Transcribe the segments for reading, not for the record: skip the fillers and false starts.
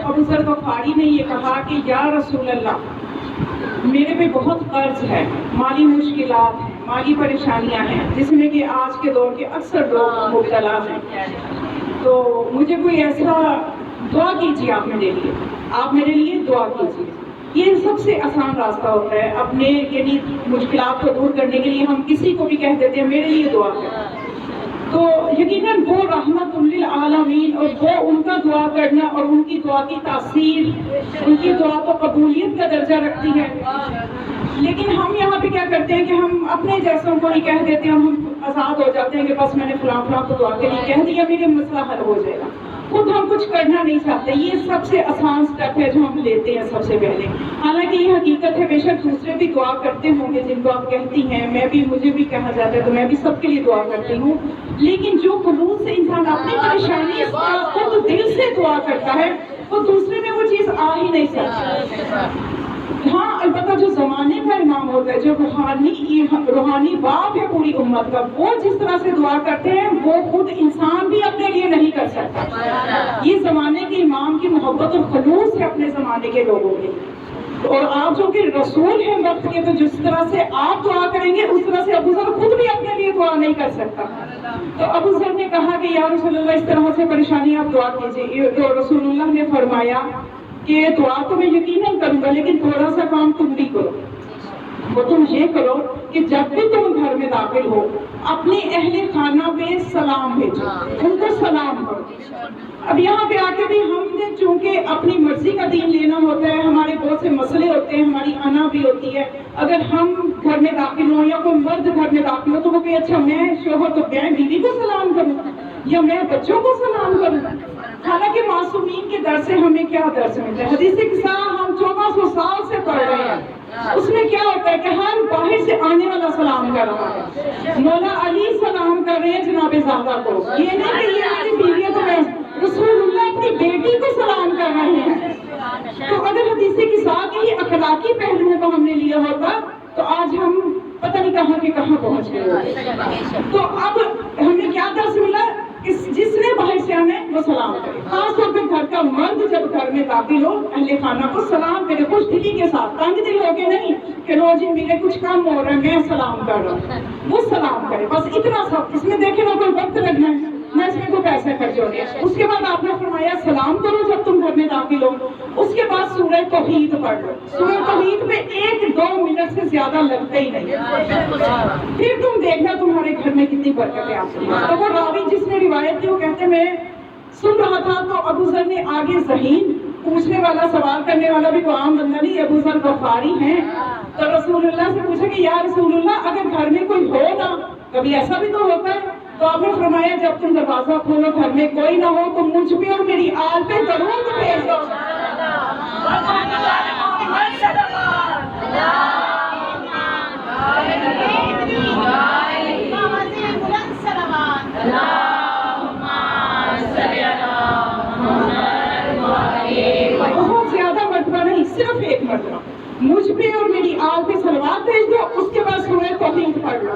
ابو ذر غفاری نے یہ کہا کہ یا رسول اللہ، میرے پہ بہت قرض ہے، مالی مشکلات ہیں، مالی پریشانیاں ہیں، جس میں کہ آج کے دور کے اکثر لوگ مبتلا ہیں، تو مجھے کوئی ایسا دعا کیجیے آپ میرے لیے، آپ میرے لیے دعا کیجیے۔ یہ سب سے آسان راستہ ہوتا ہے اپنے یعنی مشکلات کو دور کرنے کے لیے۔ ہم کسی کو بھی کہہ دیتے ہیں میرے لیے دعا کریں، تو یقیناً وہ رحمت للعالمین اور وہ ان کا دعا کرنا اور ان کی دعا کی تاثیر، ان کی دعا تو قبولیت کا درجہ رکھتی ہے۔ لیکن ہم یہاں پہ کیا کرتے ہیں کہ ہم اپنے جیسوں کو ہی کہہ دیتے ہیں، ہم آزاد ہو جاتے ہیں کہ بس میں نے فلاں فلاں کو دعا کے لیے کہہ دیا، میرے مسئلہ حل ہو جائے گا، خود ہم کچھ کرنا نہیں چاہتے۔ یہ سب سے آسان سٹیپ ہے جو ہم لیتے ہیں سب سے پہلے۔ حالانکہ یہ حقیقت ہے، بے شک دوسرے بھی دعا کرتے ہوں گے جن کو آپ کہتی ہیں، میں بھی، مجھے بھی کہا جاتا ہے تو میں بھی سب کے لیے دعا کرتی ہوں، لیکن جو خلوص سے انسان اپنی پریشانی خود دل سے دعا کرتا ہے، وہ دوسرے میں وہ چیز آ ہی نہیں سکتی۔ ہاں البتہ جو زمانے کا امام ہوتا ہے، جو روحانی باپ ہے پوری امت کا، وہ جس طرح سے دعا کرتے ہیں وہ خود انسان بھی اپنے لیے نہیں کر سکتا۔ یہ زمانے کے امام کی محبت اور خلوص ہے اپنے زمانے کے لوگوں کے۔ اور آپ جو کہ رسول ہیں وقت کے، تو جس طرح سے آپ دعا کریں گے اس طرح سے ابو ذر خود بھی اپنے لیے دعا نہیں کر سکتا۔ تو ابو ذر نے کہا کہ یا رسول اللہ اس طرح سے پریشانی آپ دعا کیجیے، تو رسول اللہ نے فرمایا کہ دعا تو میں یقیناً کروں گا، لیکن تھوڑا سا کام تم بھی کرو۔ وہ تم یہ کرو کہ جب بھی تم گھر میں داخل ہو اپنے اہل خانہ پہ سلام بھیجو، ان کو سلام کرو۔ اب یہاں پہ آ کے بھی ہم نے چونکہ اپنی مرضی کا دین لینا ہوتا ہے، ہمارے بہت سے مسئلے ہوتے ہیں، ہماری انا بھی ہوتی ہے۔ اگر ہم گھر میں داخل ہوں یا کوئی مرد گھر میں داخل ہو تو وہ کہ اچھا میں شوہر تو میں بیوی کو سلام کروں یا میں بچوں کو سلام کروں۔ حالانکہ معصومین کے در سے ہمیں کیا درس ملتا ہے؟ حدیث قصہ ہم 1400 سال سے پڑھ رہے ہیں، اس میں کیا ہوتا ہے کہ ہر باہر سے آنے والا سلام کر رہا ہے۔ مولا علی سلام کر رہے ہیں جناب زادہ کو، یہ نہیں کہ یہ میری بیوی ہے تو میں، رسول اللہ اپنی بیٹی کو سلام کر رہے ہیں۔ تو اگر حدیث قصہ کے ہی اخلاقی پہلوؤں کو ہم نے لیا ہوتا تو آج ہم پتہ نہیں کہاں کے کہاں پہنچ گئے ہوتے۔ تو اب ہمیں کیا درس ملا؟ جس نے باہر سے آنا ہے وہ سلام کرے، خاص طور پہ گھر کا مرد جب گھر میں داخل ہو اہل خانہ کو سلام کرے، خوش دلی کے ساتھ، تنگ دل ہو کے نہیں کہ رو جی میرے کچھ کم ہو رہا ہے میں سلام کر رہا ہوں، وہ سلام کرے، بس اتنا سب۔ اس میں دیکھیں نہ کوئی وقت لگنا ہے نہ اس میں کوئی پیسے خرچ ہو رہے ہیں۔ اس کے بعد آپ نے فرمایا سلام کرو جب تم گھر میں داخل ہو، اس کے بعد سورہ توحید پڑھ لو۔ سورہ توحید میں 1-2 منٹ سے زیادہ لگتے ہی نہیں، پھر تم دیکھنا تمہارے گھر میں کتنی برکتیں آتی ہیں۔ تو وہ راوی جس نے روایت کی وہ کہتے میں سن رہا تھا تو ابو ذر نے آگے ذہین پوچھنے والا، سوال کرنے والا بھی کوئی عام بندہ نہیں، ابو ذر غفاری ہیں، تو رسول اللہ سے پوچھا کہ یا رسول اللہ اگر گھر میں کوئی ہو نا، کبھی ایسا بھی تو ہوتا ہے، تو آپ نے فرمایا جب تم دروازہ کھولو گھر میں کوئی نہ ہو تو مجھ پہ اور میری آل پہ درود بھیج دو۔ بہت زیادہ مرتبہ نہیں، صرف ایک مرتبہ مجھ پہ اور میری آل پہ صلوات بھیج دو، اس کے بعد سورہ توحید پڑھ لو،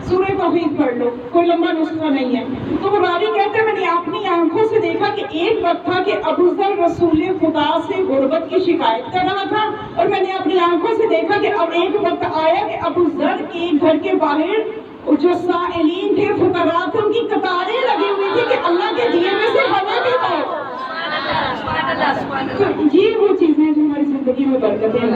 سورہ توحید پڑھ لو، کوئی لمبا نسخہ نہیں ہے۔ تو وہ راوی کہتے ہیں میں نے اپنی آنکھوں سے دیکھا کہ ایک وقت تھا کہ ابو ذر رسول خدا سے غربت کی شکایت کر رہا تھا، اور میں نے اپنی آنکھوں سے دیکھا کہ اب ایک وقت آیا کہ ابو ذر کے گھر کے باہر جو سائلین تھے، فقراء تھے، ان کی قطاریں لگی ہوئی تھی کہ اللہ کے دیے میں سے ہمیں بھی دو۔ یہ وہ چیزیں جو ہماری زندگی میں برکتیں ہیں۔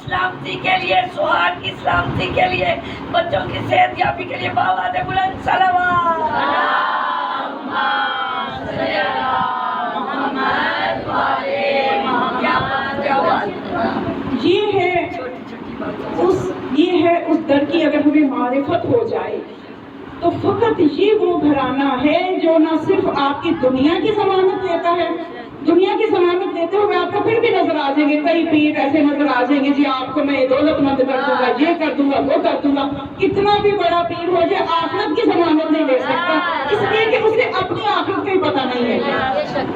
سلامتی کے لیے، سہاگ کی سلامتی کے لیے، بچوں کی صحت یابی کے لیے باواد بلند صلوات۔ یہ ہے اس در کی اگر ہمیں معرفت ہو جائے تو فقط یہ وہ گھرانہ ہے جو نہ صرف آپ کی دنیا کی ضمانت لیتا ہے، دنیا کی ضمانت لیتے ہوئے آپ کو پھر بھی نظر آ جائیں گے کئی پیر ایسے نظر آ جائیں گے، جی آپ کو میں دولت مند کر دوں گا، یہ کر دوں گا، وہ کر دوں گا۔ کتنا بھی بڑا پیر ہو جائے آخرت کی ضمانت نہیں لے سکتا، اس لیے کہ اسے اپنی آخرت کا ہی پتہ نہیں ہے۔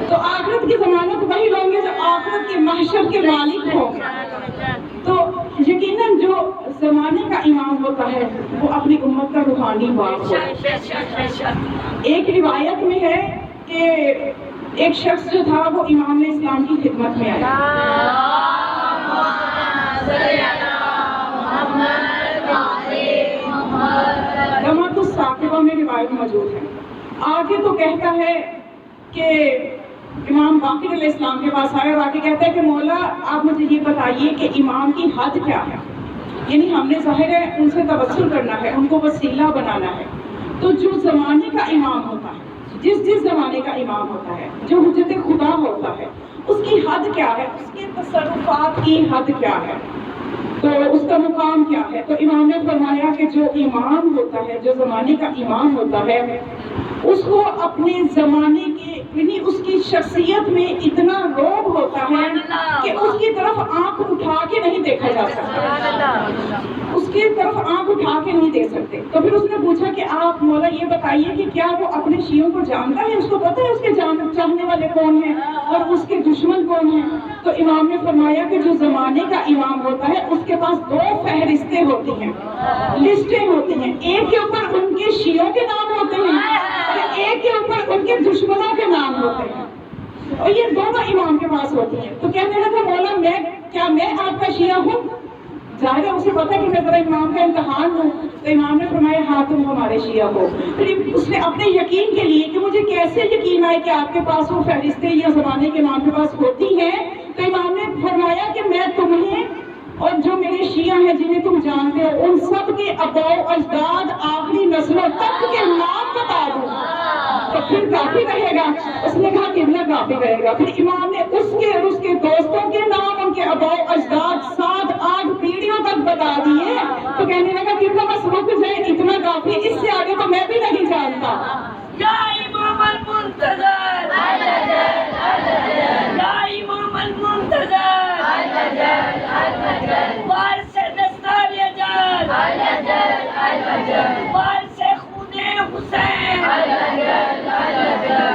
تو آخرت کی ضمانت وہی لوں گے جو آخرت کے محشر کے مالک ہوں گے۔ تو یقیناً جو زمانے کا امام ہوتا ہے وہ اپنی امت کا روحانی باپ ہوتا ہے۔ ایک روایت میں ہے کہ ایک شخص جو تھا وہ امام اسلام کی خدمت میں آیا. دمت الثاقبہ میں روایت موجود ہے. آگے تو کہتا ہے کہ امام باقر علیہ السلام کے پاس آیا اور آگے کہتا ہے کہ مولا آپ مجھے یہ بتائیے کہ امام کی حد کیا ہے. یعنی ہم نے ظاہر ہے ان سے توسل کرنا ہے, ان کو وسیلہ بنانا ہے. تو جو زمانے کا امام ہوتا ہے, جس زمانے کا امام ہوتا ہے, جو حجت خدا ہوتا ہے, اس کی حد کیا ہے, اس کے تصرفات کی حد کیا ہے, تو اس کا مقام کیا ہے. تو امام نے فرمایا کہ جو امام ہوتا ہے, جو زمانے کا امام ہوتا ہے, اس کو اپنے زمانے کے یعنی اس کی شخصیت میں اتنا روب ہوتا ہے کہ اس کی طرف آنکھ اٹھا کے نہیں دیکھا جا سکتا, اس کی طرف آنکھ اٹھا کے نہیں دیکھ سکتے. تو پھر اس نے پوچھا کہ آپ مولا یہ بتائیے کہ کیا وہ اپنے شیعوں کو جانتا ہے, اس کو پتہ ہے اس کے چاہنے والے کون ہیں اور اس کے دشمن کون ہیں. تو امام نے فرمایا کہ جو زمانے کا امام ہوتا ہے اس کے پاس 2 فہرستیں ہوتی ہیں, لسٹیں ہوتی ہیں. ایک کے اوپر ان کے شیعوں کے نام ہوتے ہیں اور ایک کے اوپر ان کے دشمنوں کے نام ہوتے ہیں, اور یہ دونوں امام کے پاس ہوتی ہیں. تو کہنے لگا مولا میں آپ کا شیعہ ہوں؟ ظاہر ہے اسے پتا کہ میں ذرا امام کا امتحان ہوں. تو امام نے فرمایا ہاں تم ہمارے شیعہ ہو. پھر اس نے اپنے یقین کے لیے کہ مجھے کیسے یقین آئے کہ آپ کے پاس وہ فہرستیں یا زمانے کے امام کے پاس ہوتی ہیں, تو امام نے فرمایا کہ میں تمہیں اور جو میرے شیعہ ہیں جنہیں تم جانتے ہو ان سب کے آباء و اجداد آخری نسلوں تک کے نام بتا دوں. تو پھر کافی رہے گا. اس نے کہا کتنا کافی رہے گا. پھر امام نے اس کے اور اس کے دوستوں کے نام, ان کے آباء و اجداد 7-8 پیڑھیوں تک بتا دیے. تو کہنے لگا کتنا بس رک جائے, اتنا کافی, اس سے آگے تو میں بھی نہیں جانتا. یا امام المنتظر, یا امام المنتظر, وارث دستار اجل, وارث خون حسین,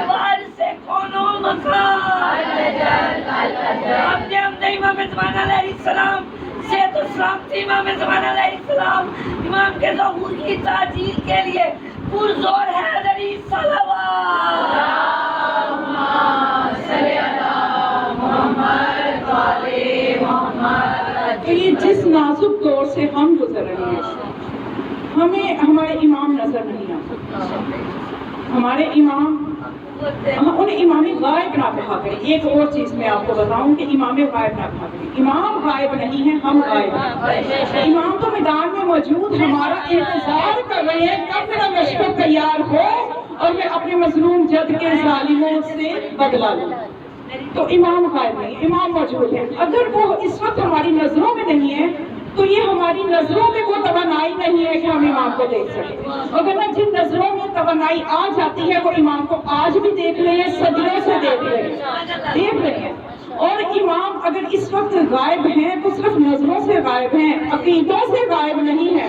وارث کون و مکان, اپنے امام زمان علیہ السلام صحت و سلامتی امام زمان علیہ السلام امام کے ظہور کی تعجیل کے لیے پرزور حیدری صلوات. تو یہ جس نازک دور سے ہم گزر رہے ہیں, ہمیں ہمارے امام نظر نہیں آتے. ہمارے امام, انہیں امام غائب نہ کہا کریں. ایک اور چیز میں آپ کو بتاؤں کہ امام غائب نہ کہا کریں. امام غائب نہیں ہے, ہم غائب ہیں. امام تو میدان میں موجود, ہمارا انتظار کر رہے ہیں کب میرا لشکر تیار ہو اور میں اپنے مظلوم جد کے ظالموں سے بدلا لوں. تو امام غائب نہیں, امام موجود ہے. اگر وہ اس وقت ہماری نظروں میں نہیں ہے تو یہ ہماری نظروں میں وہ توانائی نہیں ہے کہ ہم امام کو دیکھ سکیں. اگر نہ جن نظروں میں توانائی آ جاتی ہے وہ امام کو آج بھی دیکھ رہے ہیں, صدیوں سے دیکھ رہے ہیں. اور امام اگر اس وقت غائب ہیں تو صرف نظروں سے غائب ہیں, عقیدوں سے غائب نہیں ہے,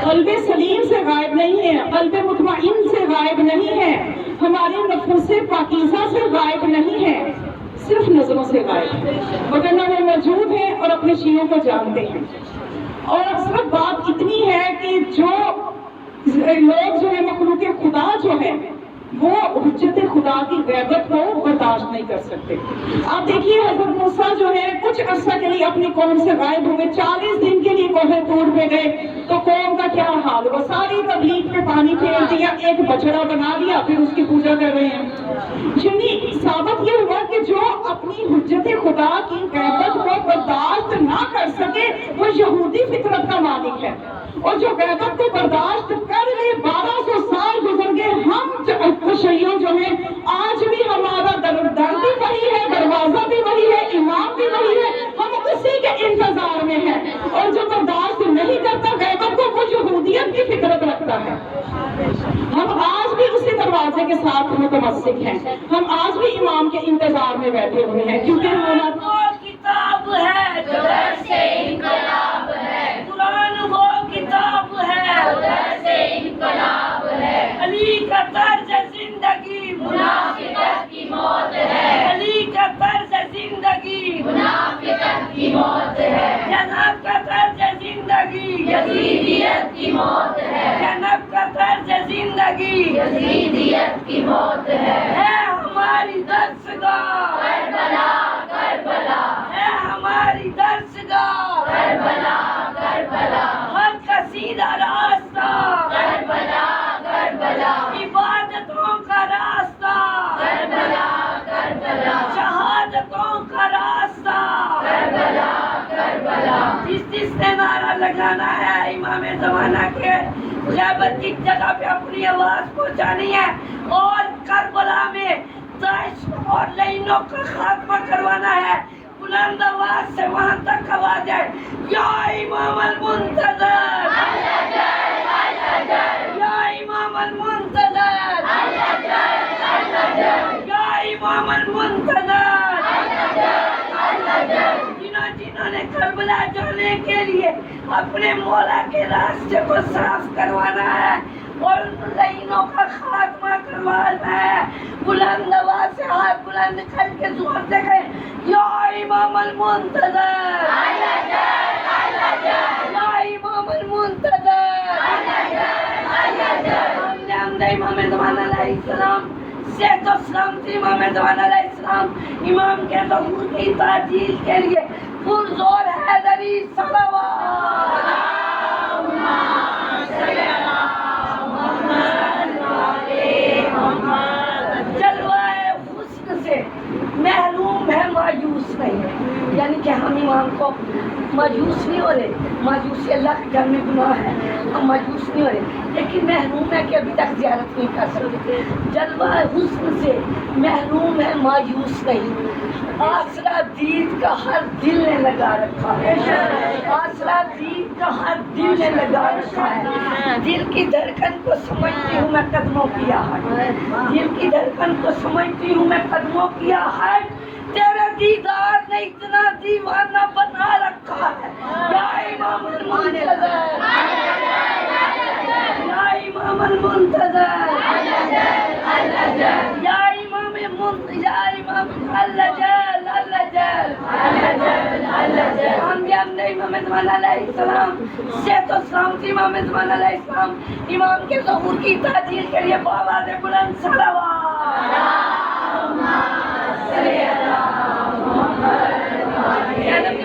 قلب سلیم سے غائب نہیں ہے, قلب مطمئن سے غائب نہیں ہے, ہمارے نفس پاکیزہ سے غائب نہیں ہے, صرف نظروں سے غائب ہے. وگرنہ وہ موجود ہیں اور اپنے شیعوں کو جانتے ہیں. اور صرف بات اتنی ہے کہ جو لوگ جو ہے مخلوق خدا جو ہے وہ حجت خدا کی غیبت کو برداشت نہیں کر سکتے. آپ دیکھیے حضرت موسیٰ جو ہے کچھ عرصہ کے لیے اپنی قوم سے غائب ہوئے, 40 دن کے لیے کوہ طور پہ گئے, تو قوم کا کیا حال ہوا, ساری تبلیغ پہ پانی پھیر دیا, ایک بچڑا بنا دیا, پھر اس کی پوجا کر رہے ہیں. یعنی ثابت یہ ہوا کہ جو اپنی حجت خدا کی غیبت کو برداشت نہ کر سکے وہ یہودی فطرت کا مالک ہے, اور جو غیبت کو برداشت کر لے 1200 سال گزر گئے. ہم شیعوں جو ہیں آج بھی ہمارا در بھی وہی ہے, دروازہ بھی وہی ہے, امام بھی وہی ہے, ہم اسی کے انتظار میں ہیں. اور جو برداشت نہیں کرتا غیبت کو وہ یہودیت کی فطرت رکھتا ہے. ہم آج بھی اسی دروازے کے ساتھ متمسک ہیں, ہم آج بھی امام کے انتظار میں بیٹھے ہوئے ہیں, کیونکہ وہ کتاب ہے جو سے انقلاب ہے, قرآن وہ کتاب ہے سے انقلاب ہے. علی کا طرز زندگی منافقت کی موت ہے, علی کا طرز زندگی منافقت کی موت ہے. جناب کا طرز زندگی یزیدیت کی موت ہے, جناب کا طرز زندگی یزیدیت کی موت ہے. ہماری درسگاہ کربلا کربلا ہے ہماری درسگاہ کربلا کربلا ہر قصیدہ راستہ کربلا کربلا عبادتوں کا راستہ کربلا کربلا شہادتوں کا راستہ کربلا کربلا جس نے نعرہ لگانا ہے امام زمانہ کے غیبت کی جگہ پہ اپنی آواز پہنچانی ہے اور کربلا میں داعش اور لعینوں کا خاتمہ کروانا ہے. بلند آواز سے وہاں تک آواز ہے یا امام المنتظر یا امام المنتظر یا امام المنتظر. جنہوں نے کربلا جانے کے لیے اپنے مولا کے راستے کو صاف کروانا ہے اور لعینوں کا خاتمہ کروانا ہے. بلند آواز سے ہاتھ بلند کر کے زور سے کہیں یا امام المنتظر یا امام المنتظر. ہم نے امام زمانہ علیہ السلام صحت و سلامتی امام زمانہ علیہ السلام امام کے ظہور کی تعجیل کے لیے پرزور حیدری صلوات. جلوائے حسن سے محروم ہے مایوس نہیں ہے. یعنی کہ ہم امام کو مایوس نہیں ہو رہے. مایوسی اللہ کے گھر میں گناہ ہے, ہم مایوس نہیں ہو رہے, لیکن محروم ہے کہ ابھی تک زیارت نہیں کر سکتے. جلوہ حسن سے محروم ہے مایوس نہیں. آسرا دید کا ہر دل نے لگا رکھا ہے. آسرا دید کا ہر دل نے لگا رکھا ہے. دل کی دھڑکن کو سمجھتی ہوں میں قدموں کی آہٹ. دل کی دھڑکن کو سمجھتی ہوں میں قدموں کی آہٹ. تیرے دیدار نے اتنا دیوانہ بنا رکھا ہے. یا امام المنتظر یا امام المنتظر یا امام اللجل اللجل. ہم نے امام زمانہ علیہ السلام صحت و سلامتی امام زمانہ علیہ السلام امام کے ظہور کی تعجیل کے لیے بآواز بلند صلوات.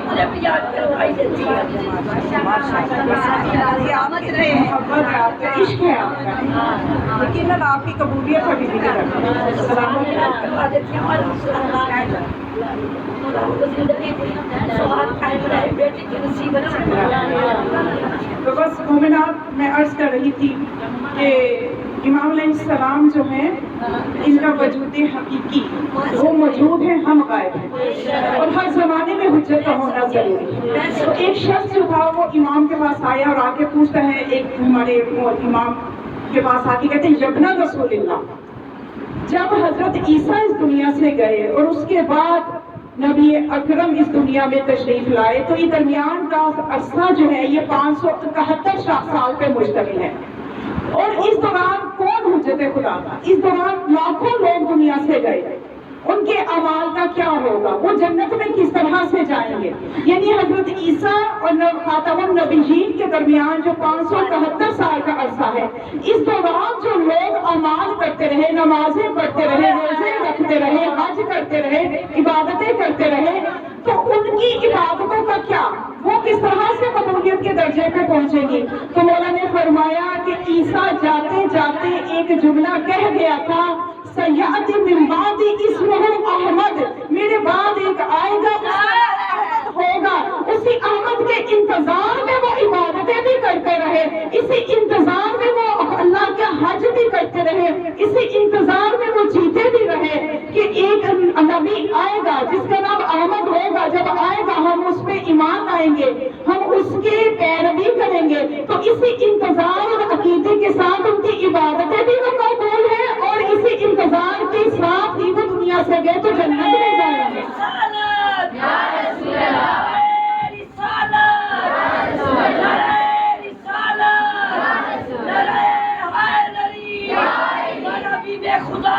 مجھے بھی یاد کروائی دیتی ہے. محبت ہے آپ کا, عشق ہے آپ کا, لیکن آپ کی قبولیت ابھی بھی نہیں رکھتی. السلام تو بس مومنات میں عرض کر رہی تھی کہ امام علیہ السلام جو ہیں ان کا وجود حقیقی وہ موجود ہے, ہم غائب ہیں, اور ہر زمانے میں حجت کا ہونا ضروری ہے. تو ایک شخص جو تھا وہ امام کے پاس آیا اور آ کے پوچھتا ہے, ایک ہمارے امام کے پاس آ کے کہتے ہیں یبنا رسول اللہ, جب حضرت عیسیٰ اس دنیا سے گئے اور اس کے بعد نبی اکرم اس دنیا میں تشریف لائے تو یہ درمیان کا عرصہ جو ہے یہ 571 سال پہ مشتمل ہے. اور اس دوران کون حجت خدا تھا؟ اس دوران لاکھوں لوگ دنیا سے گئے, ان کے اعمال کا کیا ہوگا, وہ جنت میں کس طرح سے جائیں گے. یعنی حضرت عیسیٰ اور خاتم النبیین کے درمیان جو 571 سال کا عرصہ ہے, اس دوران جو لوگ اعمال کرتے رہے, نمازیں پڑھتے رہے, روزے رکھتے رہے, حج کرتے رہے, عبادتیں کرتے رہے, تو ان کی عبادتوں کا کیا, وہ کس طرح سے قبولیت کے درجے پہ پہنچیں گی. تو مولا نے فرمایا کہ عیسیٰ جاتے جاتے ایک جملہ کہہ گیا تھا, سیأتی من بعدی اسمہ احمد, میرے بعد ایک آئے گا احمد ہوگا. اسی احمد کے انتظار میں وہ عبادتیں بھی کرتے رہے, اسی انتظار میں وہ اللہ کا حج بھی کرتے رہے, اسی انتظار میں وہ جیتے بھی رہے کہ ایک نبی آئے گا جس کا نام احمد ہوگا. جب آئے گا ہم اس پہ ایمان لائیں گے, ہم اس کے پیروی کریں گے. تو اسی انتظار اور عقیدے کے ساتھ ان کی عبادتیں بھی مقبول ہیں, اور اسی انتظار کے ساتھ ہی وہ دنیا سے گئے تو جنت میں جائیں گے. خدا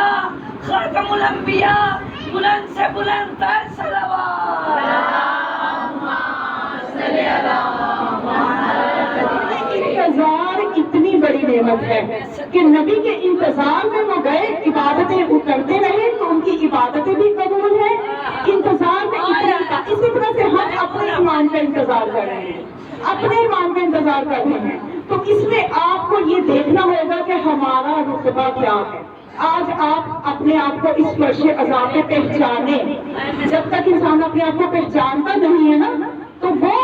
خاتم الانبیاء بلند سے بلند تر صلوات. انتظار اتنی بڑی نعمت ہے کہ نبی کے انتظار میں وہ گئے, عبادتیں وہ کرتے رہے تو ان کی عبادتیں بھی امام کا انتظار کر رہے ہیں، اپنے امام کا انتظار کر رہے ہیں. تو اس میں آپ کو یہ دیکھنا ہوگا کہ ہمارا رتبہ کیا ہے. آج آپ اپنے آپ کو اس فرش عذاب پہ پہچانیں. جب تک انسان اپنے آپ کو پہچانتا نہیں ہے نا تو وہ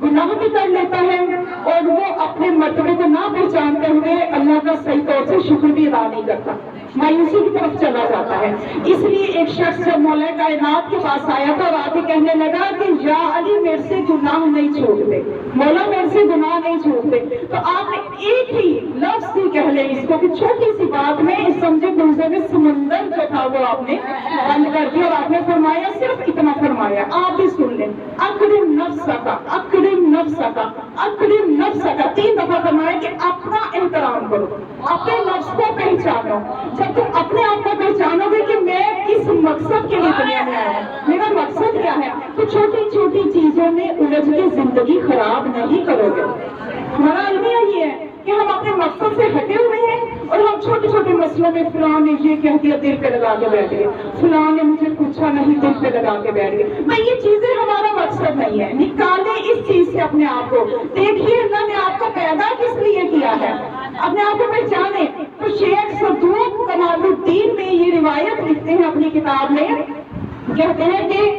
گناہ بھی کر لیتا ہے اور وہ اپنے مرتبے کو نہ پہچانتے ہوئے اللہ کا صحیح طور سے شکر بھی ادا نہیں کرتا، مایوسی کی طرف چلا جاتا ہے. اس لیے ایک شخص جب مولا کائنات کے پاس آیا تھا اور آ کے کہنے لگا کہ یا علی میرے سے گناہ نہیں چھوٹتے، مولا میرے سے گناہ نہیں چھوٹتے، تو آپ نے ایک ہی لفظ ہی کہہ لیں اس کو کہ چھوٹی سی بات میں سمجھے گنزے میں سمندر جو تھا وہ آپ نے بند کر دیا اور آپ نے فرمایا، صرف اتنا فرمایا. آپ بھی سن لیں، اکرم نفسک اکرم نفسک اکرم نفسک، 3 دفعہ فرمایا کہ اپنا احترام کرو، اپنے نفس کو پہچانو. جب تم اپنے آپ کو پہچانو گے کہ میں کس مقصد کے لیے دنیا میں آیا ہوں، میرا مقصد کیا ہے، تو چھوٹی چھوٹی چیزوں میں الجھ کے زندگی خراب نہیں کرو گے. ہمارا المیہ یہ ہے کہ ہم اپنے مقصد سے ہٹے ہوئے ہیں اور ہم چھوٹے چھوٹے مسئلوں میں فلاں نے یہ کہہ دیا دل پہ لگا کے بیٹھ گئے، فلاں نے مجھے پوچھا نہیں دل پہ لگا کے بیٹھ گئے. میں یہ چیزیں ہمارا مقصد نہیں ہے. نکالیں اس چیز سے اپنے آپ کو، دیکھیے اللہ نے آپ کو پیدا کس لیے کیا ہے، اپنے آپ کو پہچانے. تو شیخ صدوق کمال الدین میں یہ روایت لکھتے ہیں اپنی کتاب میں، کہتے ہیں کہ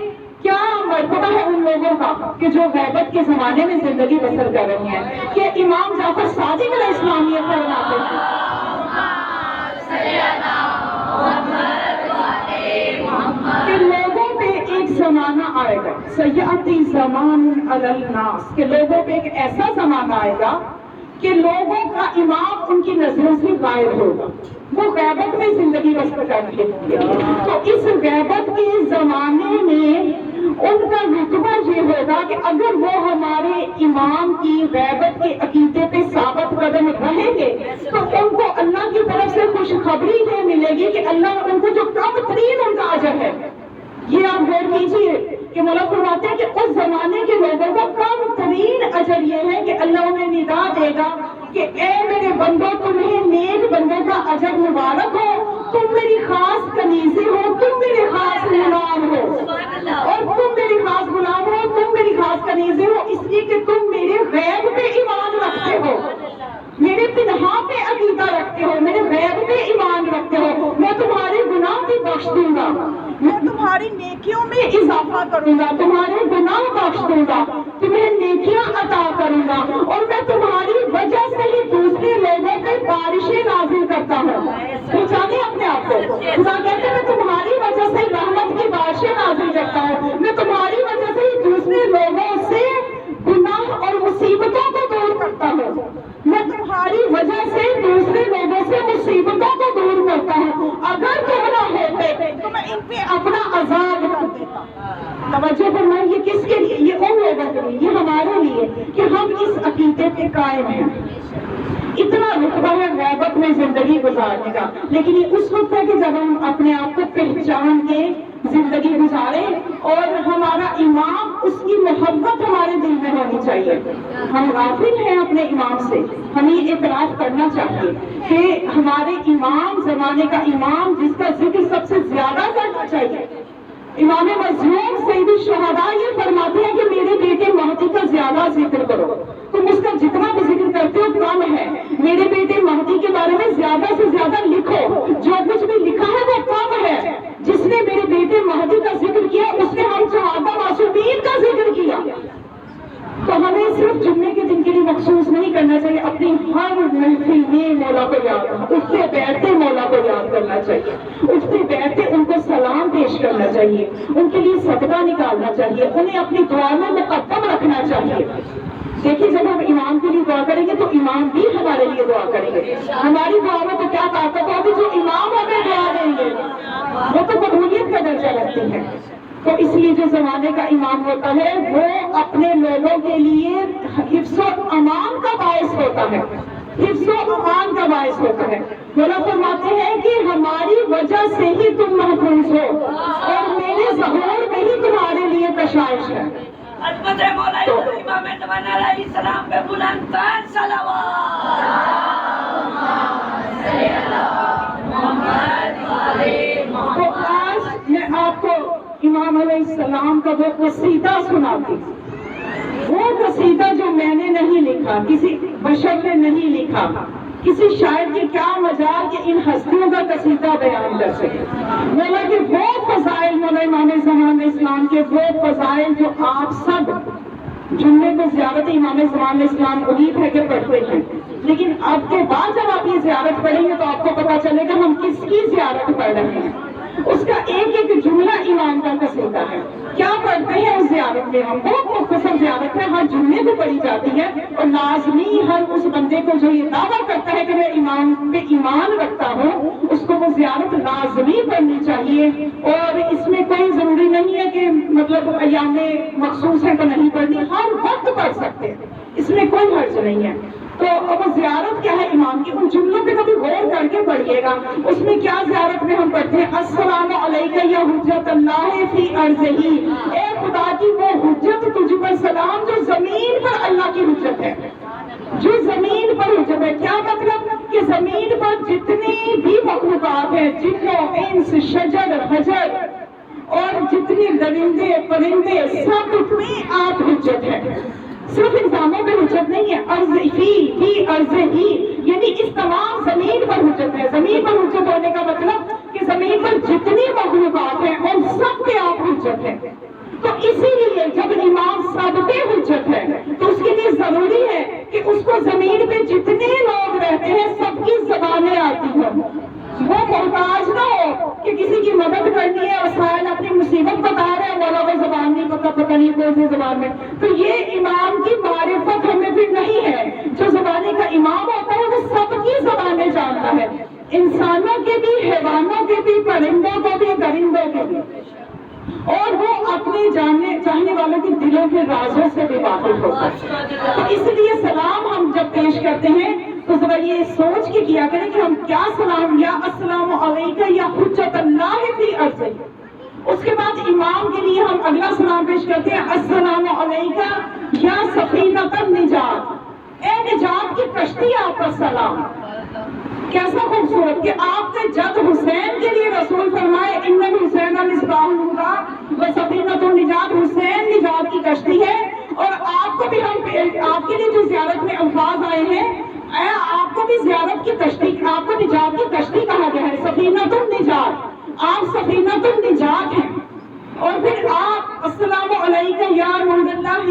کیا مرتبہ ہے ان لوگوں کا کہ جو غیبت کے زمانے میں زندگی بسر کر رہی ہیں. کہ امام جعفر صادق علیہ السلام یہ فرماتے ہیں کہ لوگوں پہ ایک زمانہ آئے گا، سیاتی زمان علی الناس، کہ لوگوں پہ ایک ایسا زمانہ آئے گا کہ لوگوں کا امام ان کی نظروں سے غائب ہوگا، وہ غیبت میں زندگی بسر کر رہے ہوں گے. تو اس غیبت کے زمانے میں ان کا رتبہ یہ ہوگا کہ اگر وہ ہمارے امام کی غیبت کے عقیدے پہ ثابت قدم رہیں گے تو ان کو اللہ کی طرف سے خوشخبری یہ ملے گی کہ اللہ ان کو جو کم ترین ان کا اجر ہے. یہ آپ غور کیجیے کہ مولا فرماتے ہیں کہ اس زمانے کے لوگوں کا کم ترین اجر یہ ہے کہ اللہ انہیں ندا دے گا کہ اے میرے بندوں، تمہیں نیک بندوں کا اجر مبارک ہو، تم میری خاص کنیزیں ہو، تم میرے خاص غلام ہو، اور تم میری خاص غلام ہو، تم میری خاص کنیزیں ہو، اس لیے کہ تم میرے غیب پہ ایمان رکھتے ہو، میرے پنہا پہ عقیدہ رکھتے ہو، میرے غیب پہ ایمان رکھتے ہو. میں تمہارے گناہ بھی بخش دوں گا، میں تمہاری نیکیوں میں اضافہ کروں گا، تمہارے گناہ بخش دوں گا، تمہیں نیکیاں عطا کروں گا، اور میں تمہاری وجہ سے ہی دوسرے لوگوں پہ بارشیں نازل کرتا ہوں. پہچانے اپنے آپ کو. خدا کہتے ہیں میں تمہاری وجہ سے رحمت کی بارشیں نازل کرتا ہوں، میں تمہاری وجہ سے ہی دوسرے لوگوں سے گناہ اور مصیبتوں کو دور کرتا ہوں، میں تمہاری وجہ سے دوسرے لوگوں سے مصیبتوں کو دور کرتا ہوں. اگر تم نہ ہوتے تو میں ان پہ اپنا عذاب کر دیتا. توجہ فرمائیں، یہ کس کے لیے؟ یہ ان لوگوں کے لیے، یہ ہمارے لیے کہ ہم اس عقیدے پہ قائم ہیں. اتنا رتبہ ہے غیبت میں زندگی گزارنے کا. لیکن یہ اس وقت ہے کہ جب ہم اپنے آپ کو پہچان کے زندگی گزاریں اور ہمارا امام، اس کی محبت ہمارے دل میں ہونی چاہیے. ہم غافل ہیں اپنے امام سے، ہمیں اعتراف کرنا چاہیے کہ ہمارے امام، زمانے کا امام جس کا ذکر سب سے زیادہ کرنا چاہیے، امام مظلوم سید الشہداء یہ فرماتے ہیں کہ میرے بیٹے مہدی کا زیادہ ذکر کرو. تم اس کا جتنا بھی ذکر کرتے ہو کم ہے. میرے بیٹے مہدی کے بارے میں زیادہ سے زیادہ لکھو، جو کچھ بھی لکھا ہے وہ کم ہے. جس نے میرے بیٹے مہدی کا ذکر کیا اس نے ہم صحابہ معصومین کا ذکر کیا. تو ہمیں صرف جمعے کے دن کے لیے مخصوص نہیں کرنا چاہیے، اپنی ہر محفل میں مولا کو یاد کرنا، اٹھتے بیٹھتے مولا کو یاد کرنا چاہیے، اٹھتے بیٹھتے ان کو سلام پیش کرنا چاہیے، ان کے لیے صدقہ نکالنا چاہیے، انہیں اپنی دعا میں مقدم رکھنا چاہیے. دیکھیے جب ہم امام کے لیے دعا کریں گے تو امام بھی ہمارے لیے دعا کریں گے. ہماری دعا میں تو کیا طاقت ہوگی، جو امام ہمیں دعا دیں گے وہ تو قبولیت کا درجہ رکھتی ہے. تو اس لیے جو زمانے کا امام ہوتا ہے وہ اپنے لوگوں کے لیے حفظ و امان کا باعث ہوتا ہے، حفظ و امان کا باعث ہوتا ہے. مولا فرماتے ہیں کہ ہماری وجہ سے ہی تم محفوظ ہو اور میرے ظہور میں ہی تمہارے لیے کشائش ہے. عظمت مولا امام زمان علیہ السلام پہ بلند ترین صلوات. تو آج میں آپ کو امام علیہ السلام کا وہ قصیدہ سناتی ہوں. وہ قصیدہ جو میں نے نہیں لکھا، کسی بشر نے نہیں لکھا، کسی شاعر کی کیا مجال کہ ان ہستیوں کا قصیدہ بیان کر سکے۔ مولا کے وہ فضائل، مولا امام زمان اسلام کے وہ فضائل جو آپ سب جمعے کو زیارت امام زمان اسلام امید ہے کہ پڑھتے ہیں، لیکن اب کے بعد جب آپ یہ زیارت پڑھیں گے تو آپ کو پتا چلے گا ہم کس کی زیارت پڑھ رہے ہیں۔ اس کا ایک ایک جملہ امام کا قصیدہ ہے۔ کیا پڑھتے ہیں اس زیارت میں ہم؟ بہت مختصر زیارت ہے، ہر جمعے کو پڑھی جاتی ہے، اور لازمی ہر اس بندے کو جو یہ دعویٰ کرتا ہے کہ میں امام پہ ایمان رکھتا ہوں، اس کو وہ زیارت لازمی پڑھنی چاہیے۔ اور اس میں کوئی ضروری نہیں ہے کہ مطلب ایام مخصوص ہے تو نہیں پڑھنی، ہر وقت پڑھ سکتے ہیں، اس میں کوئی حرج نہیں ہے۔ تو وہ زیارت کیا ہے امام کی، ان جملوں پہ کبھی غور کر کے پڑھیے گا۔ اس میں کیا زیارت میں ہم پڑھتے ہیں؟ السلام علیکہ یا حجت اللہ فی ارضہ، اے خدا کی وہ حجت تجھ پر سلام جو زمین پر اللہ کی حجت ہے، جو زمین پر حجت ہے۔ کیا مطلب؟ کہ زمین پر جتنی بھی مخلوقات ہیں، جنوں انس شجر حجر اور جتنے درندے پرندے، سب میں آپ حجت ہے۔ صرف انسانوں پہ حجت نہیں ہے، ارض فی ارض ہی، یعنی اس تمام زمین پر حجت ہے۔ زمین پر حجت ہونے کا مطلب کہ زمین پر جتنی مخلوقات ہیں ان سب پہ آپ حجت ہے۔ تو اسی لیے جب امام سب پہ حجت ہے تو اس کے لیے ضروری ہے کہ اس کو زمین پہ جتنے لوگ رہتے ہیں سب کی زبانیں آتی ہوں، وہ محتاج نہ ہو کہ کسی کی مدد کرنی ہے، وسائل اپنی مصیبت بتا رہے ہیں، مولا کو زبان نہیں پتہ نہیں کون سی زبان میں۔ تو یہ امام کی معرفت ہمیں پھر نہیں ہے۔ جو زبانیں کا امام ہوتا ہے وہ سب کی زبانیں جانتا ہے، انسانوں کے بھی، حیوانوں کے بھی، پرندوں کو بھی، درندوں کے بھی، اور وہ اپنے جاننے چاہنے والوں کے دلوں کے رازوں سے بھی واقف ہوتا ہے۔ تو اس لیے سلام ہم جب پیش کرتے ہیں تو ذرا یہ سوچ کے کیا کریں کہ ہم کیا سلام، یا السلام علیکہ یا حجت اللہ فی ارضہ۔ اس کے بعد امام کے لیے ہم اگلا سلام پیش کرتے ہیں، السلام علیکہ یا سفینۃ النجات، اے نجات کی کشتی آپ کا سلام۔ کیسا خوبصورت کہ آپ نے جد حسین کے لیے رسول فرمائے ان الحسین مصباح الہدی و سفینۃ النجات، حسین نجات کی کشتی ہے۔ اور آپ کو بھی ہم آپ کے لیے جو زیارت میں الفاظ آئے ہیں، آپ کو بھی زیارت کی کشتی، آپ کو نجات کی کشتی کہا گیا ہے، سفینۃ النجات، آپ سفینۃ النجات ہیں۔ اور پھر آپ السلام علیکہ یا نور اللہ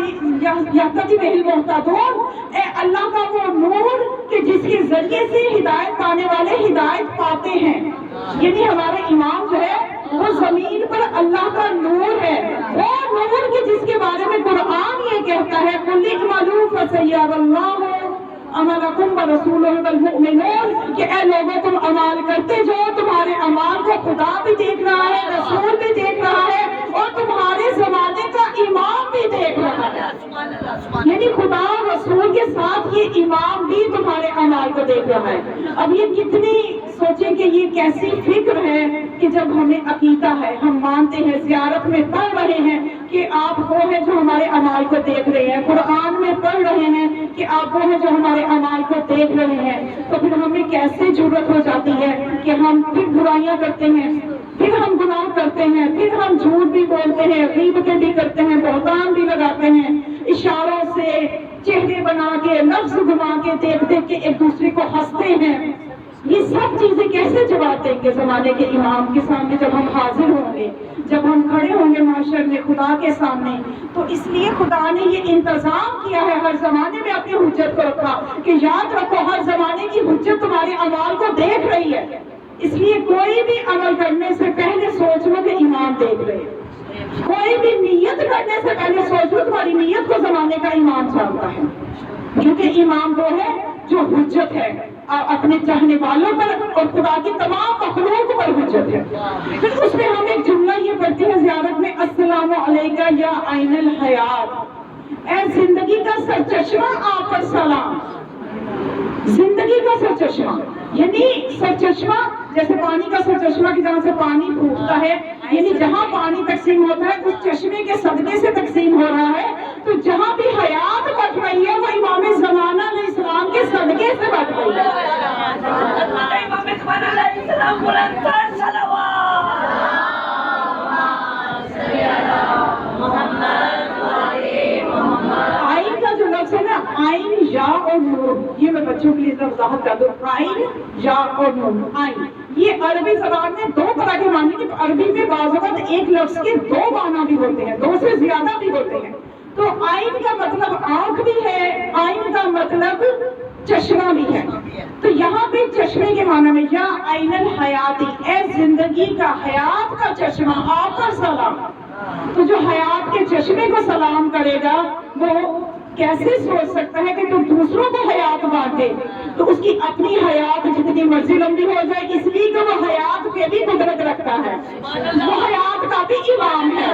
یہتدی بہ المہتدون، اے اللہ کا وہ نور کہ جس کے ذریعے سے ہدایت پانے والے ہدایت پاتے ہیں۔ یعنی ہمارے امام جو ہے وہ زمین پر اللہ کا نور ہے، وہ نور کہ جس کے بارے میں قرآن یہ کہتا ہے قُلْ اعْمَلُوا فَسَيَرَى اللَّهُ عَمَلَكُمْ وَرَسُولُهُ وَالْمُؤْمِنُونَ، کہ اے لوگوں تم عمال کرتے جاؤ، تمہارے اعمال کو خدا بھی دیکھ رہا ہے، رسول بھی دیکھ رہا ہے، اور تمہارے زمانے کا امام بھی دیکھ رہا ہے۔ یعنی خدا رسول کے ساتھ یہ امام بھی تمہارے اعمال کو دیکھ رہا ہے۔ اب یہ کتنی سوچیں کہ یہ کیسی فکر ہے کہ جب ہمیں عقیدہ ہے، ہم مانتے ہیں، زیارت میں پڑھ رہے ہیں کہ آپ وہ ہیں جو ہمارے اعمال کو دیکھ رہے ہیں، قرآن میں پڑھ رہے ہیں کہ آپ وہ ہیں جو ہمارے اعمال کو دیکھ رہے ہیں، تو پھر ہمیں کیسے جرأت ہو جاتی ہے کہ ہم پھر برائیاں کرتے ہیں، پھر ہم گناہ کرتے ہیں، پھر ہم جھوٹ بھی بولتے ہیں، غیبتیں بھی کرتے ہیں، بہتان بھی لگاتے ہیں، اشاروں سے چہرے بنا کے، لفظ گھما کے، دیکھ دیکھ کے ایک دوسرے کو ہنستے ہیں۔ یہ سب چیزیں کیسے جواب دیں گے زمانے کے امام کے سامنے جب ہم حاضر ہوں گے، جب ہم کھڑے ہوں گے محشر میں خدا کے سامنے؟ تو اس لیے خدا نے یہ انتظام کیا ہے، ہر زمانے میں اپنی حجت کو رکھا کہ یاد رکھو ہر زمانے کی حجت تمہارے اعمال کو دیکھ رہی ہے۔ اس لیے کوئی بھی عمل کرنے سے پہلے سوچ لو کہ امام دیکھ رہے ہیں، کوئی بھی نیت کرنے سے پہلے سوچ لو تمہاری نیت کو زمانے کا امام جانتا ہے، کیونکہ امام وہ ہے جو حجت ہے اپنے چاہنے والوں پر اور خدا کی تمام مخلوق پر حجت ہے۔ پھر اس میں ہم ایک جملہ یہ پڑھتے ہیں زیارت میں، السلام علیکہ یا عین الحیات، اے زندگی کا سرچشمہ آپ پر سلام۔ زندگی کا سرچشمہ یعنی سرچشمہ جیسے پانی کا سرچشمہ کہ جہاں سے پانی پھوٹتا ہے، یعنی جہاں پانی تقسیم ہوتا ہے اس چشمے کے صدقے سے تقسیم ہو رہا ہے، تو جہاں بھی حیات بٹ رہی ہے وہ امام زمانہ علیہ السلام کے صدقے سے بٹ رہی ہے۔ امام زمان علیہ السلام بلند تر صلوات محمد اور نون، یہ میں بچوں کے لیے وضاحت کر دوں، عین یا اور نون، عین یہ عربی زبان میں دو طرح کے معنی ہیں. عربی میں بعض اوقات ایک لفظ کے دو معنی بھی ہوتے ہیں، دو سے زیادہ بھی ہوتے ہیں. تو عین کا مطلب آنکھ بھی ہے، عین کا مطلب چشمہ بھی ہے. تو یہاں پہ چشمے کے معنی میں یا عین الحیاتی، اے زندگی کا حیات کا چشمہ آپ پر سلام. تو جو حیات کے چشمے کو سلام کرے گا وہ کیسے سوچ سکتا ہے کہ تو دوسروں کو حیات بانٹے؟ تو اس کی اپنی حیات جتنی مرضی لمبی ہو جائے، اس لیے کہ وہ حیات پہ بھی قدرت رکھتا ہے، وہ حیات کا بھی امام ہے،